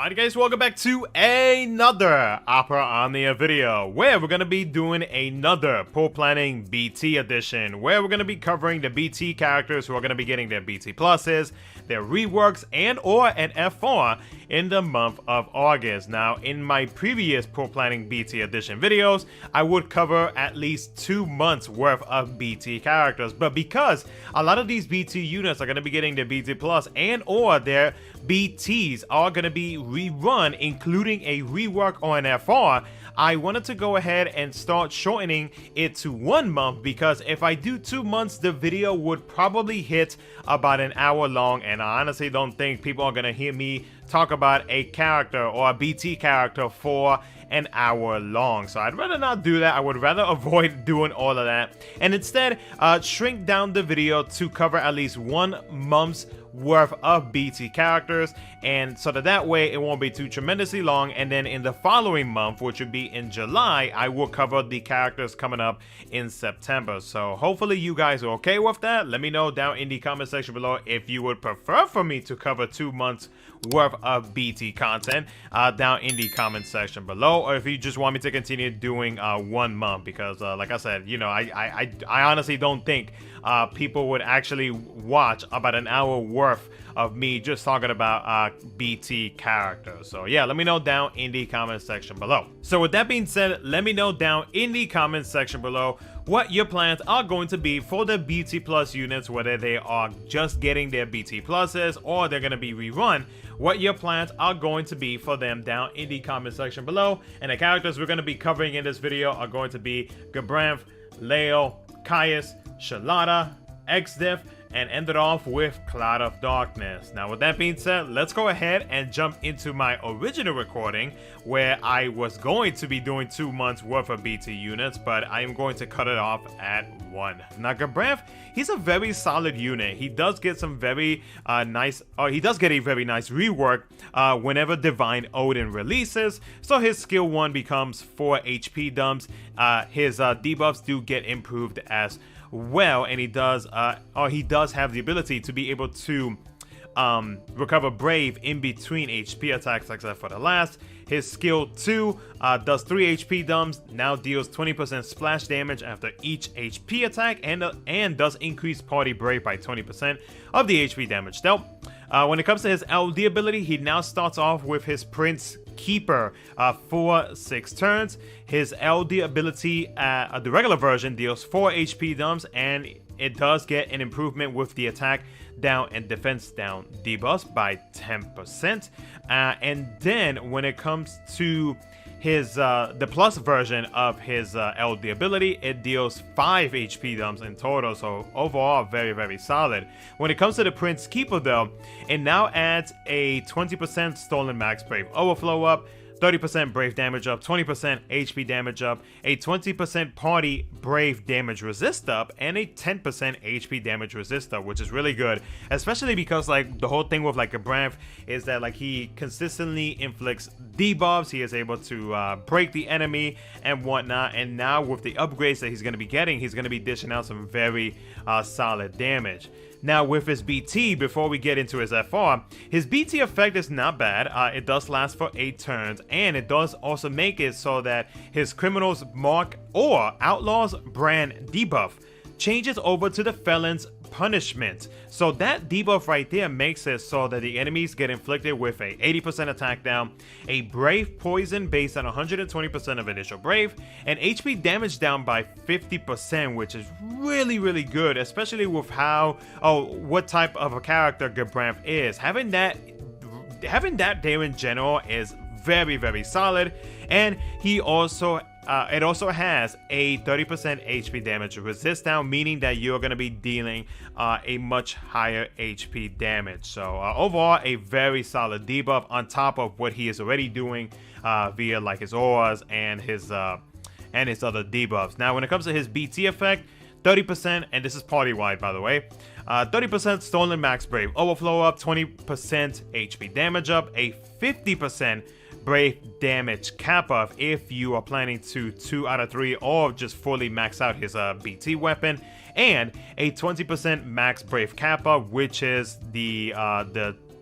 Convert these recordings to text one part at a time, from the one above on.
Alright guys, welcome back to another Opera Omnia video, where we're going to be doing another pool planning BT edition, where we're going to be covering the BT characters who are going to be getting their BT pluses, their reworks, and or an F4 in the month of August. Now, in my previous pool planning BT edition videos, I would cover at least 2 months worth of BT characters, but because a lot of these BT units are going to be getting their BT plus and or their BTs are going to be rerun, including a rework or an FR, I wanted to go ahead and start shortening it to 1 month, because if I do 2 months, the video would probably hit about an hour long, and I honestly don't think people are going to hear me talk about a character or a BT character for an hour long. So I'd rather not do that. I would rather avoid doing all of that and instead shrink down the video to cover at least 1 month's worth of BT characters, and so that way it won't be too tremendously long. And then in the following month, which would be in July, I will cover the characters coming up in September. So hopefully you guys are okay with that. Let me know down in the comment section below if you would prefer for me to cover 2 months worth of BT content down in the comment section below, or if you just want me to continue doing 1 month, because like I said, you know, I honestly don't think people would actually watch about an hour worth of me just talking about BT characters. So yeah, let me know down in the comment section below. So with that being said, let me know down in the comment section below what your plans are going to be for the BT plus units, whether they are just getting their BT pluses or they're going to be rerun. What your plans are going to be for them down in the comment section below. And the characters we're going to be covering in this video are going to be Gabranth, Layle, Caius, Sherlotta, Exdeath, and ended off with Cloud of Darkness. Now with that being said, let's go ahead and jump into my original recording, where I was going to be doing 2 months worth of BT units, but I am going to cut it off at 1. Now Gabranth, he's a very solid unit. He does get some very he does get a very nice rework whenever Divine Odin releases. So his skill 1 becomes 4 HP dumps. His debuffs do get improved as well, and he does have the ability to be able to recover Brave in between HP attacks, except for the last. His skill 2 does 3 HP dumps, now deals 20% splash damage after each HP attack, and does increase party Brave by 20% of the HP damage dealt. When it comes to his LD ability, he now starts off with his Prince Keeper for 6 turns. His LD ability, the regular version, deals 4 HP dumps, and it does get an improvement with the attack down and defense down debuffs by 10%. And then when it comes to his the plus version of his LD ability, it deals 5 HP dumps in total, so overall very solid. When it comes to the Prince Keeper though, it now adds a 20% stolen max Brave overflow up, 30% Brave damage up, 20% HP damage up, a 20% party Brave damage resist up, and a 10% HP damage resist up, which is really good, especially because like the whole thing with like Gabranth is that like he consistently inflicts debuffs. He is able to break the enemy and whatnot, and now with the upgrades that he's going to be getting, he's going to be dishing out some very solid damage. Now with his BT, before we get into his FR, his BT effect is not bad. It does last for 8 turns, and it does also make it so that his Criminal's Mark or Outlaw's Brand debuff changes over to the Felon's Punishment. So that debuff right there makes it so that the enemies get inflicted with a 80% attack down, a Brave poison based on 120% of initial Brave, and HP damage down by 50%, which is really good, especially with what type of a character Gabranth is. Having that there in general is very solid. And he also it also has a 30% HP damage resist down, meaning that you're going to be dealing a much higher HP damage. So overall, a very solid debuff on top of what he is already doing via like his auras and his other debuffs. Now when it comes to his BT effect, 30%, and this is party-wide by the way, 30% stolen max Brave overflow up, 20% HP damage up, a 50% Brave damage cap off if you are planning to 2 out of 3 or just fully max out his BT weapon, and a 20% max Brave cap off, which is the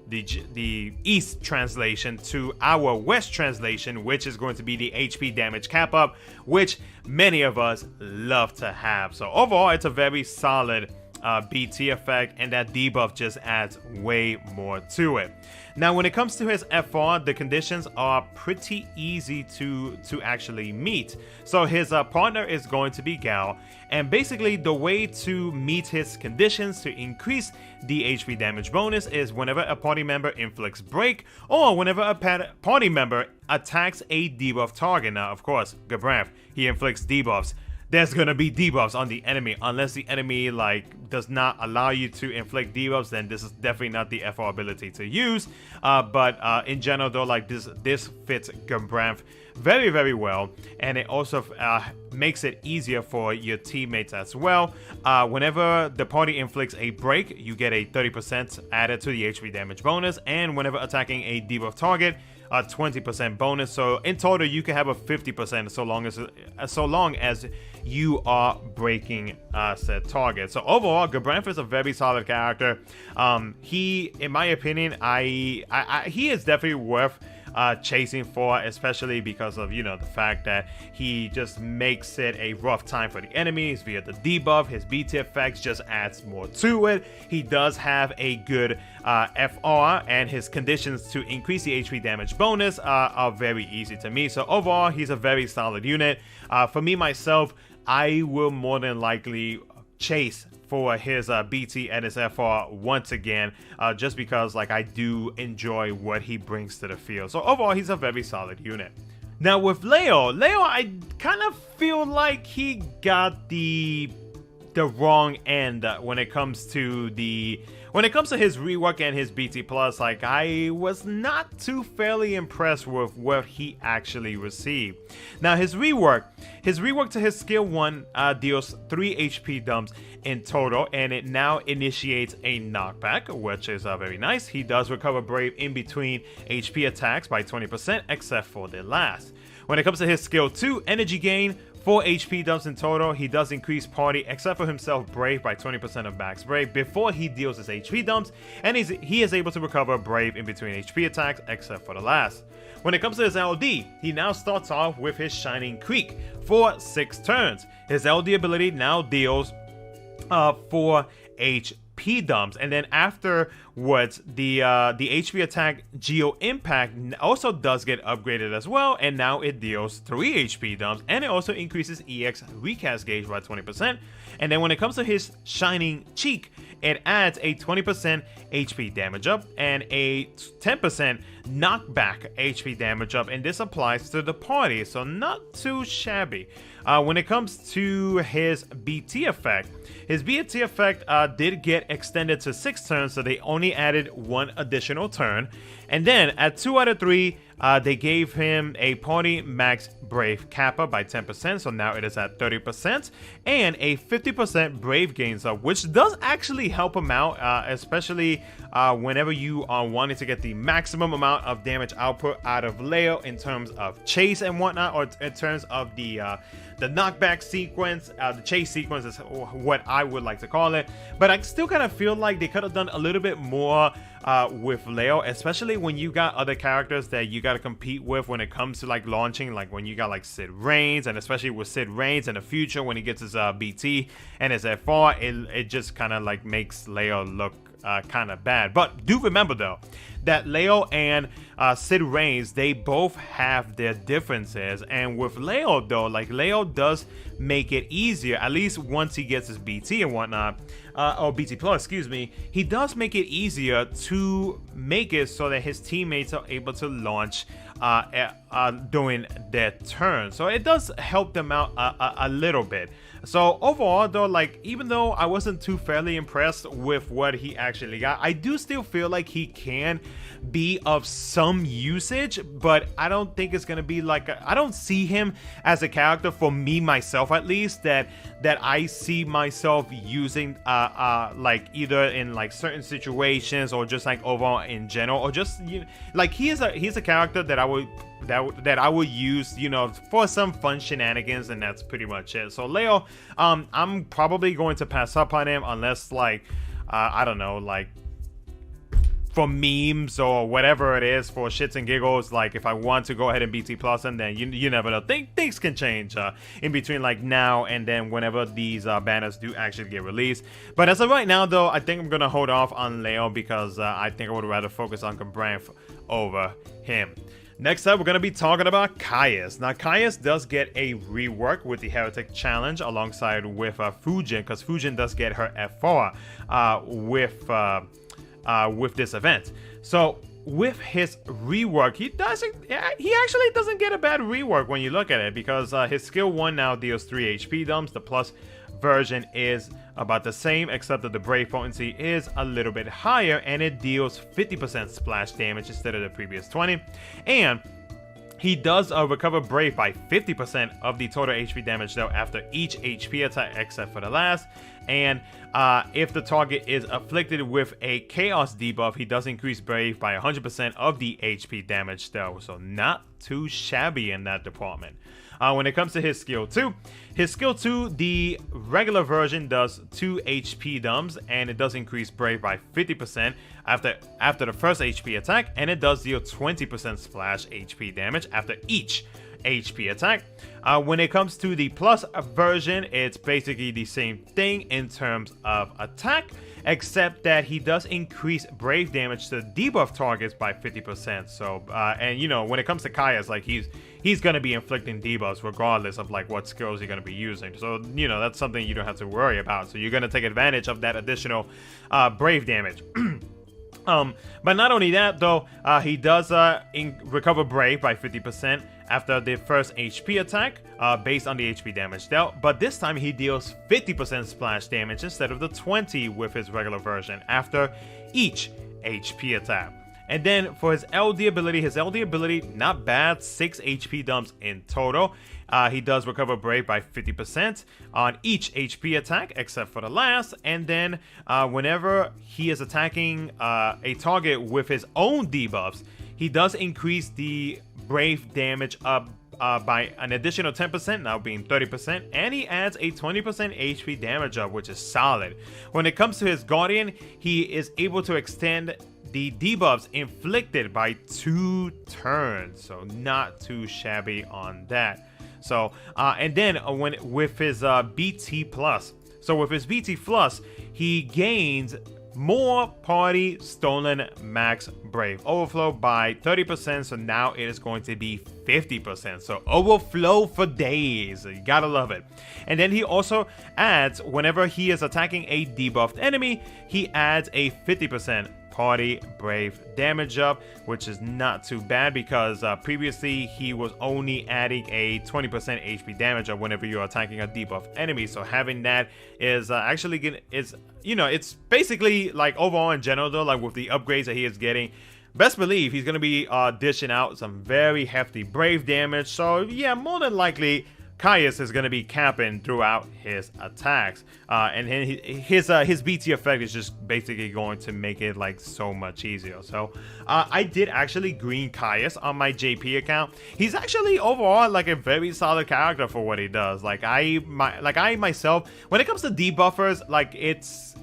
the East translation to our West translation, which is going to be the HP damage cap up, which many of us love to have. So overall, it's a very solid BT effect, and that debuff just adds way more to it. Now, when it comes to his FR, the conditions are pretty easy to actually meet. So his partner is going to be Gal, and basically the way to meet his conditions to increase the HP damage bonus is whenever a party member inflicts break, or whenever a party member attacks a debuff target. Now, of course, Gabranth, he inflicts debuffs. There's gonna be debuffs on the enemy unless the enemy does not allow you to inflict debuffs. Then this is definitely not the FR ability to use. But in general though, this fits Gabranth very, very well, and it also makes it easier for your teammates as well. Whenever the party inflicts a break, you get a 30% added to the HP damage bonus, and whenever attacking a debuff target, a 20% bonus. So in total, you can have a 50% so long as you are breaking said target. So overall, Gabranth is a very solid character. He, in my opinion, he is definitely worth chasing for, especially because of, you know, the fact that he just makes it a rough time for the enemies via the debuff. His BT effects just adds more to it. He does have a good FR, and his conditions to increase the HP damage bonus are very easy to meet. So overall, he's a very solid unit. For me myself, I will more than likely chase for his BT and his FR once again, just because I do enjoy what he brings to the field. So overall, he's a very solid unit. Now with Layle, I kind of feel like he got the wrong end when it comes to his rework and his BT plus. I was not too fairly impressed with what he actually received. Now his rework to his skill 1 deals 3 HP dumps in total, and it now initiates a knockback, which is very nice. He does recover brave in between HP attacks by 20%, except for the last. When it comes to his skill 2, energy gain, 4 HP dumps in total. He does increase party, except for himself, brave by 20% of max brave before he deals his HP dumps, and he is able to recover brave in between HP attacks, except for the last. When it comes to his LD, he now starts off with his Shining Creek for 6 turns. His LD ability now deals 4 HP dumps, and then afterwards the HP attack Geo Impact also does get upgraded as well, and now it deals 3 HP dumps, and it also increases EX recast gauge by 20%. And then when it comes to his Shining Cheek, it adds a 20% HP damage up and a 10% knockback HP damage up, and this applies to the party, so not too shabby. When it comes to his BT effect, did get extended to 6 turns, so they only added 1 additional turn. And then at 2 out of 3, they gave him a party max brave kappa by 10%, so now it is at 30%, and a 50% brave gains up, which does actually help him out, especially whenever you are wanting to get the maximum amount of damage output out of Layle in terms of chase and whatnot, or in terms of the knockback sequence. The chase sequence is what I would like to call it, but I still kind of feel like they could have done a little bit more with Layle, especially when you got other characters that you got to compete with when it comes to launching, when you got Sid Reigns, and especially with Sid Reigns in the future when he gets his BT and his FR, it just kind of makes Layle look kind of bad. But do remember though that Layle and Sid Reigns, they both have their differences, and with Layle though, Layle does make it easier, at least once he gets his BT and whatnot, or BT plus, excuse me, he does make it easier to make it so that his teammates are able to launch during their turn, so it does help them out a little bit. So overall though, even though I wasn't too fairly impressed with what he actually got, I do still feel like he can be of some usage, but I don't think it's gonna be I don't see him as a character, for me myself at least, that I see myself using either in certain situations, or just overall in general, or just he's a character that I would use, for some fun shenanigans, and that's pretty much it. So Layle, I'm probably going to pass up on him unless I don't know, for memes or whatever it is, for shits and giggles. Like if I want to go ahead and BT plus him, then you never know. Things can change in between like now and then whenever these banners do actually get released. But as of right now though, I think I'm gonna hold off on Layle because I think I would rather focus on Gabranth over him. Next up, we're going to be talking about Caius. Now, Caius does get a rework with the Heretic Challenge alongside with Fujin, because Fujin does get her F4 with this event. So, with his rework, he actually doesn't get a bad rework when you look at it, because his skill 1 now deals 3 HP dumps. The plus version is about the same, except that the Brave potency is a little bit higher and it deals 50% splash damage instead of the previous 20. And he does recover Brave by 50% of the total HP damage though after each HP attack except for the last. And if the target is afflicted with a Chaos debuff, he does increase Brave by 100% of the HP damage though. So not too shabby in that department. When it comes to his skill 2, the regular version does 2 HP dumps, and it does increase Brave by 50% after the first HP attack, and it does deal 20% splash HP damage after each HP attack. When it comes to the plus version, it's basically the same thing in terms of attack, except that he does increase Brave damage to debuff targets by 50%. So, and you know, when it comes to Caius, like he's gonna be inflicting debuffs regardless of like what skills you're gonna be using. So, you know, that's something you don't have to worry about. So you're gonna take advantage of that additional Brave damage. But not only that though, he does recover Brave by 50% after the first HP attack, based on the HP damage dealt, but this time he deals 50% splash damage instead of the 20 with his regular version after each HP attack. And then for his LD ability, not bad, 6 HP dumps in total. He does recover Brave by 50% on each HP attack except for the last. And then whenever he is attacking a target with his own debuffs, he does increase the Brave damage up by an additional 10%, now being 30%, and he adds a 20% HP damage up, which is solid. When it comes to his Guardian, he is able to extend the debuffs inflicted by 2 turns, so not too shabby on that. So and then with his BT plus, he gains more party stolen max Brave overflow by 30%, so now it is going to be 50%, so overflow for days. You gotta love it. And then he also adds, whenever he is attacking a debuffed enemy, he adds a 50% party Brave damage up, which is not too bad, because previously he was only adding a 20% HP damage up whenever you're attacking a debuffed enemy. So having that is actually gonna, you know, it's basically like overall in general though, like with the upgrades that he is getting, best believe he's gonna be dishing out some very hefty Brave damage. So yeah, more than likely Caius is going to be capping throughout his attacks, and his BT effect is just basically going to make it like so much easier. So I did actually green Caius on my JP account. He's actually overall like a very solid character for what he does. Like I myself, when it comes to debuffers, like it's,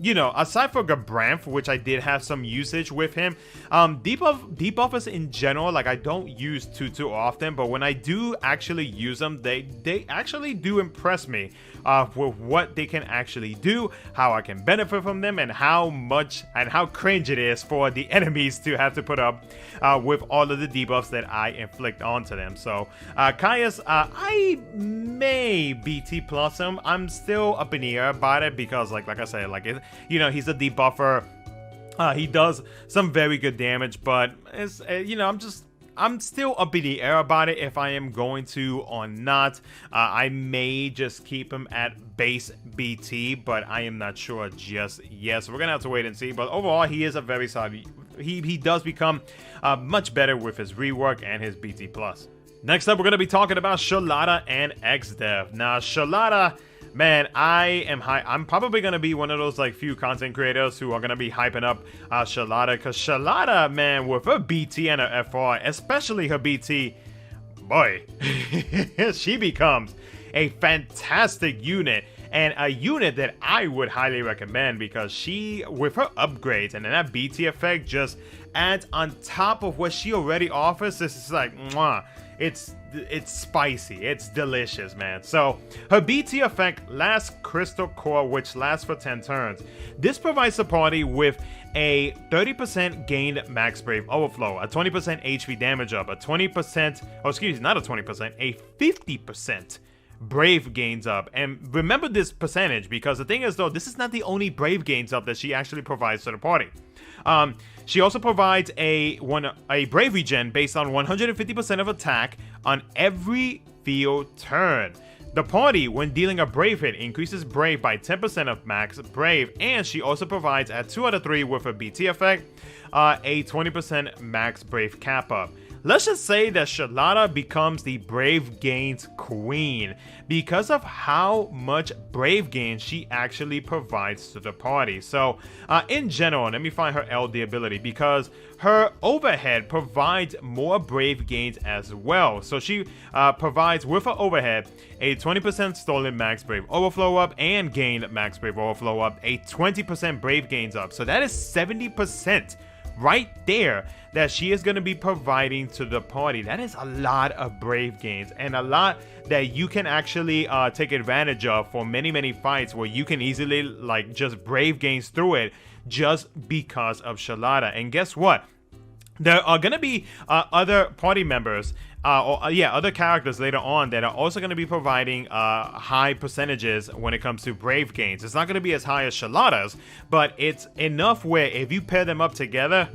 you know, aside for Gabranth, which I did have some usage with him, debuffers in general, like I don't use too often, but when I do actually use them, they actually do impress me with what they can actually do, how I can benefit from them, and how much and how cringe it is for the enemies to have to put up with all of the debuffs that I inflict onto them. So Caius, I may BT plus him. I'm still up in the air about it, because like I said, like you know, he's a debuffer. He does some very good damage, but it's you know, I'm still up in the air about it if I am going to or not. I may just keep him at base BT, but I am not sure just yet. So we're gonna have to wait and see. But overall, he is a very solid. He does become much better with his rework and his BT plus. Next up, we're gonna be talking about Sherlotta and Exdeath. Now, Sherlotta, man, I'm probably gonna be one of those like few content creators who are gonna be hyping up Sherlotta, because Sherlotta, man, with her BT and her FR, especially her BT, boy, she becomes a fantastic unit. and a unit that I would highly recommend because she, with her upgrades and then that BT effect just adds on top of what she already offers. This is like, mwah. It's spicy, it's delicious, man. So her BT effect, Last Crystal Core, which lasts for 10 turns. This provides the party with a 30% gained max brave overflow, a 20% HP damage up, a 20%, oh excuse me, not a 20%, a 50% brave gains up. And remember this percentage, because the thing is though, this is not the only brave gains up that she actually provides to the party. She also provides a bravery gen based on 150% of attack on every field turn. The party, when dealing a brave hit, increases brave by 10% of max brave, and she also provides at 2 out of 3 with a BT effect, a 20% max brave cap up. Let's just say that Sherlotta becomes the Brave Gains Queen because of how much Brave Gains she actually provides to the party. So, in general, let me find her LD ability, because her overhead provides more Brave Gains as well. So she provides, with her overhead, a 20% stolen max Brave overflow up and gained max Brave overflow up, a 20% Brave Gains up. So that is 70% right there that she is going to be providing to the party. That is a lot of brave gains, and a lot that you can actually take advantage of for many fights where you can easily like just brave gains through it just because of Sherlotta. And guess what? There are going to be other party members other characters later on that are also going to be providing high percentages when it comes to brave gains. It's not going to be as high as Sherlotta's, but it's enough where if you pair them up together,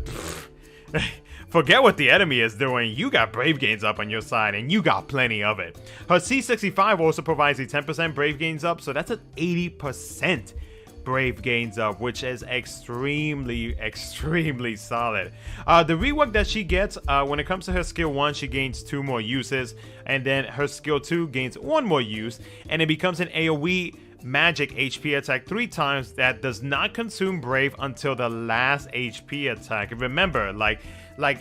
forget what the enemy is doing, you got brave gains up on your side, and you got plenty of it. Her C65 also provides a 10% brave gains up, so that's an 80% brave gains up, which is extremely solid. The rework that she gets when it comes to her skill 1, she gains 2 more uses, and then her skill 2 gains 1 more use, and it becomes an AoE magic HP attack 3 times that does not consume brave until the last HP attack. And remember, like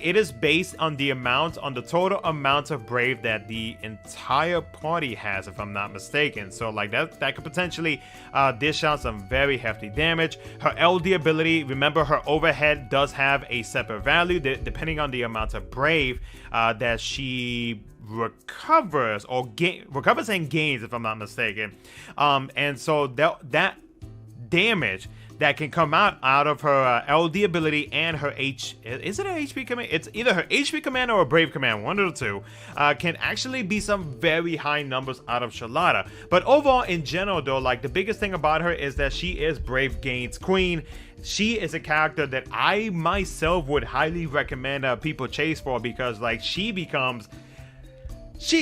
it is based on the total amount of brave that the entire party has, if I'm not mistaken. So like that could potentially dish out some very hefty damage. Her LD ability, remember her overhead does have a separate value depending on the amount of brave that she recovers and gains, if I'm not mistaken. And so that damage that can come out of her LD ability and her is it her HP command? It's either her HP command or a brave command, one of the two, can actually be some very high numbers out of Sherlotta. But overall, in general though, like the biggest thing about her is that she is Brave Gains Queen. She is a character that I myself would highly recommend people chase for, because like she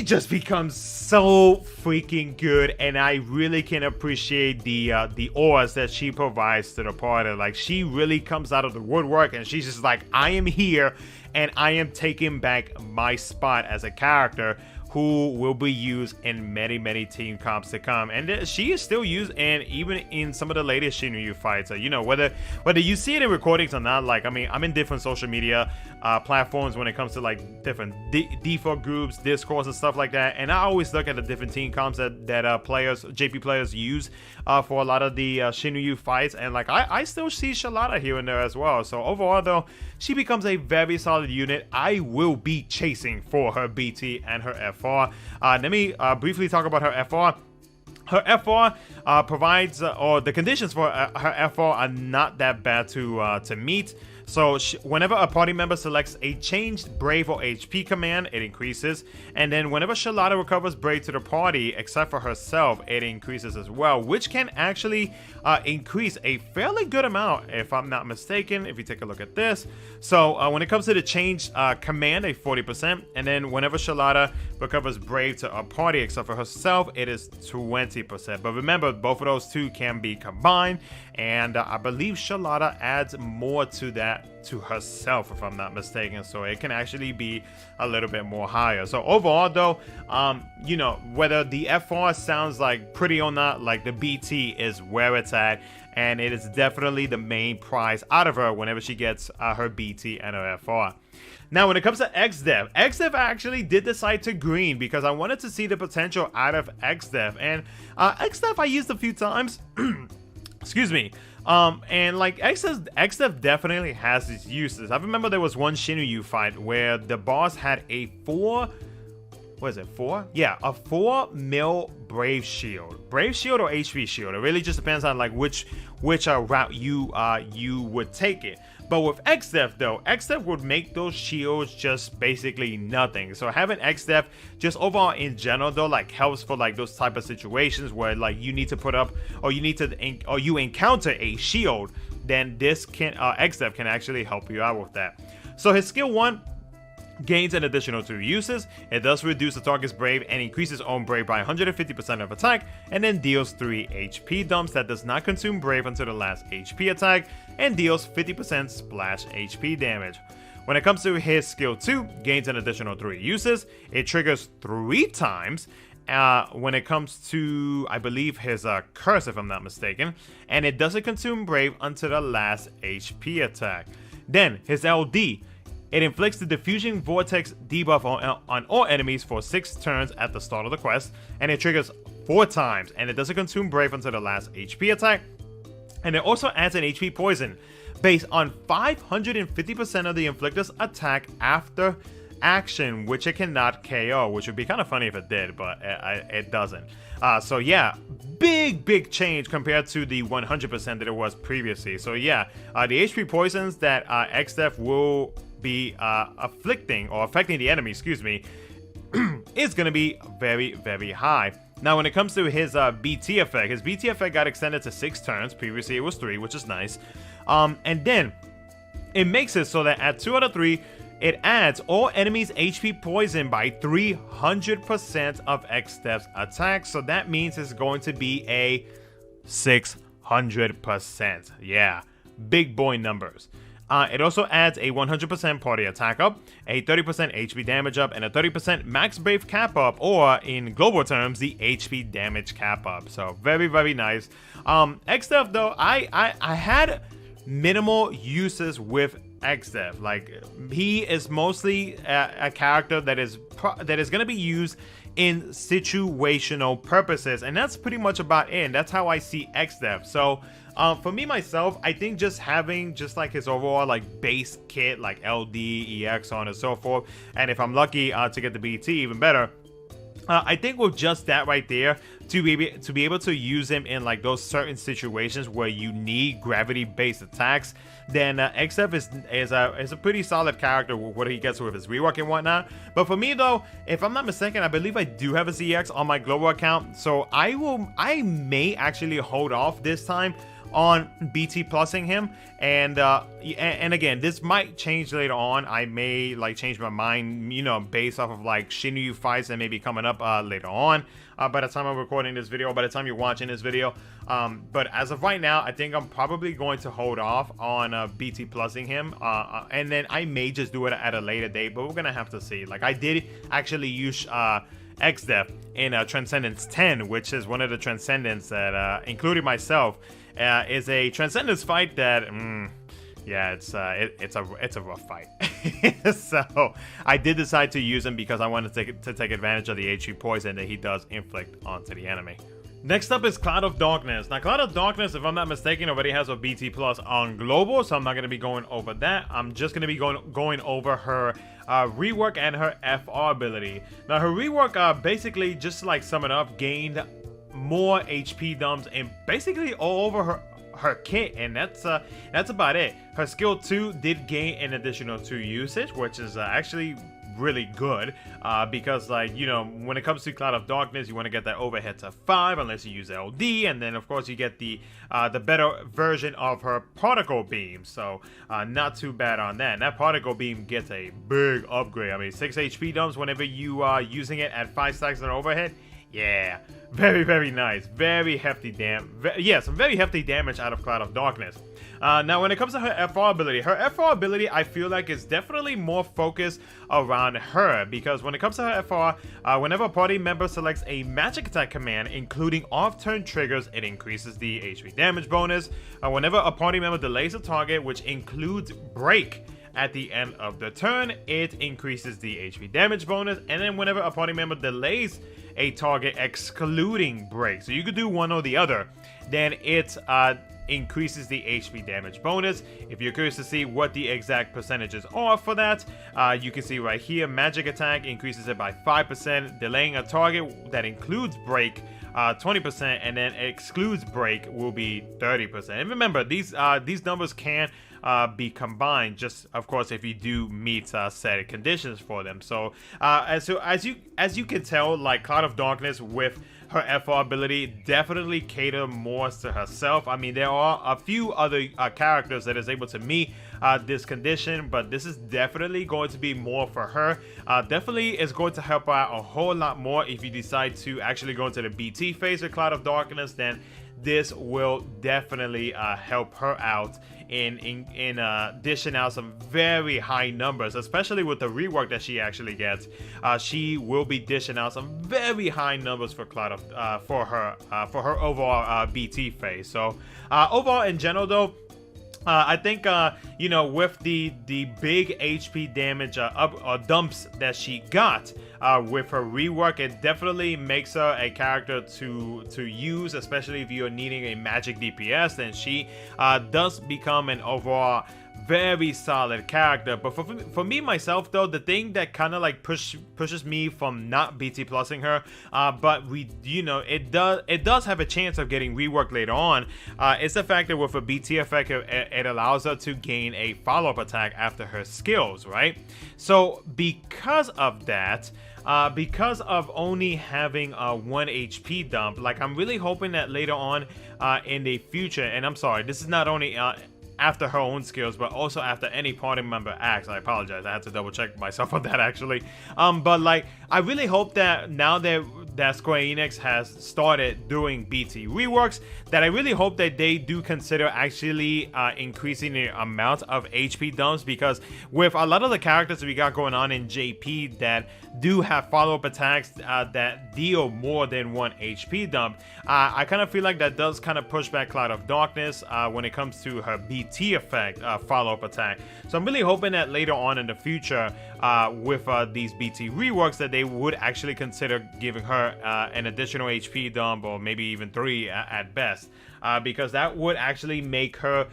just becomes so freaking good, and I really can appreciate the auras that she provides to the party. Like she really comes out of the woodwork, and she's just like, I am here, and I am taking back my spot as a character who will be used in many team comps to come. And she is still used, and even in some of the latest Shinryu fights. You know, whether you see it in recordings or not, like, I mean, I'm in different social media platforms when it comes to like different DFFOO groups, discourse and stuff like that, and I always look at the different team comps that JP players use for a lot of the Shinryu fights, and like I still see Sherlotta here and there as well. So overall though, she becomes a very solid unit. I will be chasing for her BT and her FR. Let me briefly talk about her FR. Her FR provides, or the conditions for her FR are not that bad to meet. So whenever a party member selects a changed Brave or HP command, it increases. And then whenever Sherlotta recovers Brave to the party, except for herself, it increases as well, which can actually increase a fairly good amount, if I'm not mistaken, if you take a look at this. So when it comes to the changed command, a 40%. And then whenever Sherlotta recovers Brave to a party, except for herself, it is 20%. But remember, both of those two can be combined. And I believe Sherlotta adds more to that to herself, if I'm not mistaken, so it can actually be a little bit more higher. So overall though, you know, whether the FR sounds like pretty or not, like the BT is where it's at, and it is definitely the main prize out of her whenever she gets her BT and her FR. Now, when it comes to Exdeath, Exdeath actually did decide to green because I wanted to see the potential out of Exdeath. And Exdeath I used a few times. Excuse me. And like Exdeath definitely has its uses. I remember there was one Shinryu fight where the boss had a 4... What is it, 4? Yeah, a 4 mil Brave Shield. Brave Shield or HP Shield. It really just depends on like which route you would take it. But with Exdeath though, Exdeath would make those shields just basically nothing. So having Exdeath just overall in general though, like helps for like those type of situations where like you need to put up or you encounter a shield, then this can Exdeath can actually help you out with that. So his skill 1 gains an additional 2 uses. It does reduce the target's brave and increases own brave by 150% of attack, and then deals 3 HP dumps that does not consume brave until the last HP attack, and deals 50% splash HP damage. When it comes to his skill 2, gains an additional 3 uses. It triggers 3 times when it comes to, I believe, his curse, if I'm not mistaken, and it doesn't consume brave until the last HP attack. Then his LD. It inflicts the Diffusion Vortex debuff on all enemies for 6 turns at the start of the quest, and it triggers 4 times, and it doesn't consume brave until the last HP attack. And it also adds an HP poison, based on 550% of the inflictor's attack after action, which it cannot KO, which would be kind of funny if it did, but it doesn't. So yeah, big change compared to the 100% that it was previously. So yeah, the HP poisons that Exdeath will be affecting the enemy, excuse me, is going to be very high. Now, when it comes to his BT effect, his BT effect got extended to 6 turns. Previously, it was 3, which is nice. And then it makes it so that at 2 out of 3, it adds all enemies' HP poison by 300% of Exdeath's attack. So that means it's going to be a 600%. Yeah, big boy numbers. It also adds a 100% party attack up, a 30% HP damage up, and a 30% max brave cap up, or in global terms, the HP damage cap up. So very nice. Exdeath though, I had minimal uses with Exdeath. Like, he is mostly a character that is going to be used in situational purposes, and that's pretty much about it. And that's how I see Exdeath. So for me myself, I think just having just like his overall like base kit, like LD, EX, so on and so forth, and if I'm lucky to get the BT, even better. I think with just that right there, to be able to use him in like those certain situations where you need gravity-based attacks, then Exdeath is a pretty solid character with what he gets with his rework and whatnot. But for me though, if I'm not mistaken, I believe I do have his EX on my global account, so I may actually hold off this time on BT plusing him, and again, this might change later on. I may like change my mind, you know, based off of like Shinryu fights that may be coming up later on, by the time I'm recording this video, by the time you're watching this video. But as of right now, I think I'm probably going to hold off on BT plusing him, and then I may just do it at a later date, but we're gonna have to see. Like, I did actually use Exdeath in Transcendence 10, which is one of the Transcendents that, including myself, is a Transcendence fight that, yeah, it's a rough fight. So I did decide to use him because I wanted to take advantage of the HP poison that he does inflict onto the enemy. Next up is Cloud of Darkness. Now, Cloud of Darkness, if I'm not mistaken, already has a BT plus on global, so I'm not going to be going over that. I'm just going to be going over her rework and her FR ability. Now, her rework, basically, just to like sum it up, gained more HP dumps and basically all over her kit, and that's about it. Her skill 2 did gain an additional 2 usage, which is actually really good, because, like, you know, when it comes to Cloud of Darkness, you want to get that overhead to 5 unless you use LD, and then of course you get the better version of her particle beam. So not too bad on that. And that particle beam gets a big upgrade. I mean, 6 HP dumps whenever you are using it at 5 stacks of overhead. Yeah, very nice. Very hefty some very hefty damage out of Cloud of Darkness. Now, when it comes to her FR ability, I feel like is definitely more focused around her, because when it comes to her FR, whenever a party member selects a magic attack command, including off-turn triggers, it increases the HP damage bonus. Whenever a party member delays a target, which includes break, at the end of the turn, it increases the HP damage bonus, and then whenever a party member delays a target excluding break, so you could do one or the other, then it increases the HP damage bonus. If you're curious to see what the exact percentages are for that, you can see right here, magic attack increases it by 5%, delaying a target that includes break 20%, and then excludes break will be 30%. And remember, these numbers can be combined, just of course if you do meet set conditions for them. So as you can tell, like, Cloud of Darkness with her FR ability definitely cater more to herself. I mean, there are a few other characters that is able to meet this condition, but this is definitely going to be more for her. Definitely is going to help her out a whole lot more if you decide to actually go into the BT phase with Cloud of Darkness. Then this will definitely help her out in dishing out some very high numbers, especially with the rework that she actually gets. She will be dishing out some very high numbers for Cloud of for her overall BT phase. So overall, in general, though, I think you know, with the big HP damage dumps that she got with her rework, it definitely makes her a character to use, especially if you're needing a magic DPS. Then she does become an overall very solid character. But for me myself, though, the thing that kind of like pushes me from not BT plusing her, but it does have a chance of getting reworked later on, it's the fact that with a BT effect, it allows her to gain a follow-up attack after her skills, right? So because of that, because of only having a 1 HP dump, like, I'm really hoping that later on in the future, and I'm sorry, this is not only after her own skills, but also after any party member acts. I apologize, I had to double check myself on that actually. But like, I really hope that now that Square Enix has started doing BT reworks, that I really hope that they do consider actually increasing the amount of HP dumps, because with a lot of the characters we got going on in JP that do have follow-up attacks that deal more than 1 HP dump, I kind of feel like that does kind of push back Cloud of Darkness when it comes to her BT effect follow-up attack. So I'm really hoping that later on in the future with these BT reworks, that they would actually consider giving her an additional HP dump, or maybe even 3 at best, because that would actually make her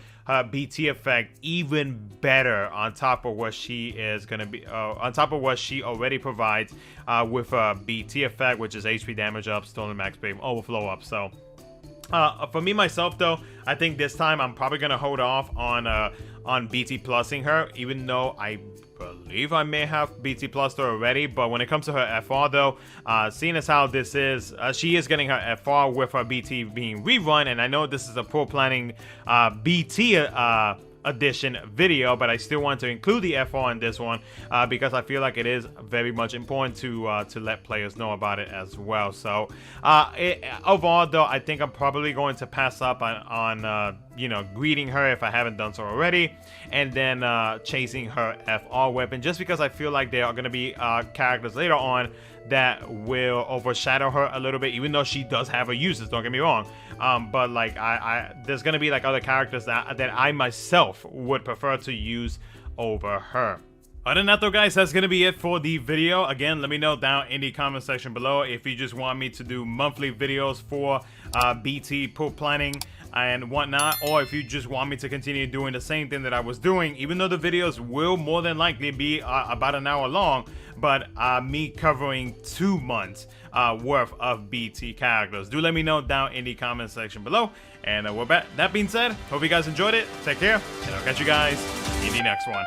BT effect even better on top of what she is going to be, on top of what she already provides with BT effect, which is HP damage up, stolen max beam, overflow up. So for me myself, though, I think this time I'm probably going to hold off on BT plusing her, even though I believe I may have BT plused her already. But when it comes to her FR, though, seeing as how this is, she is getting her FR with her BT being rerun, and I know this is a pro planning BT edition video, but I still want to include the FR in this one because I feel like it is very much important to let players know about it as well. So overall, though, I think I'm probably going to pass up on you know, greeting her if I haven't done so already, and then chasing her FR weapon, just because I feel like there are going to be characters later on that will overshadow her a little bit, even though she does have her uses, don't get me wrong. But like, there's gonna be like other characters that I myself would prefer to use over her. Other than that, though, guys, that's gonna be it for the video. Again, let me know down in the comment section below if you just want me to do monthly videos for BT pool planning and whatnot, or if you just want me to continue doing the same thing that I was doing, even though the videos will more than likely be about an hour long, but me covering 2 months worth of BT characters. Do let me know down in the comment section below. And with that being said, hope you guys enjoyed it. Take care, and I'll catch you guys in the next one.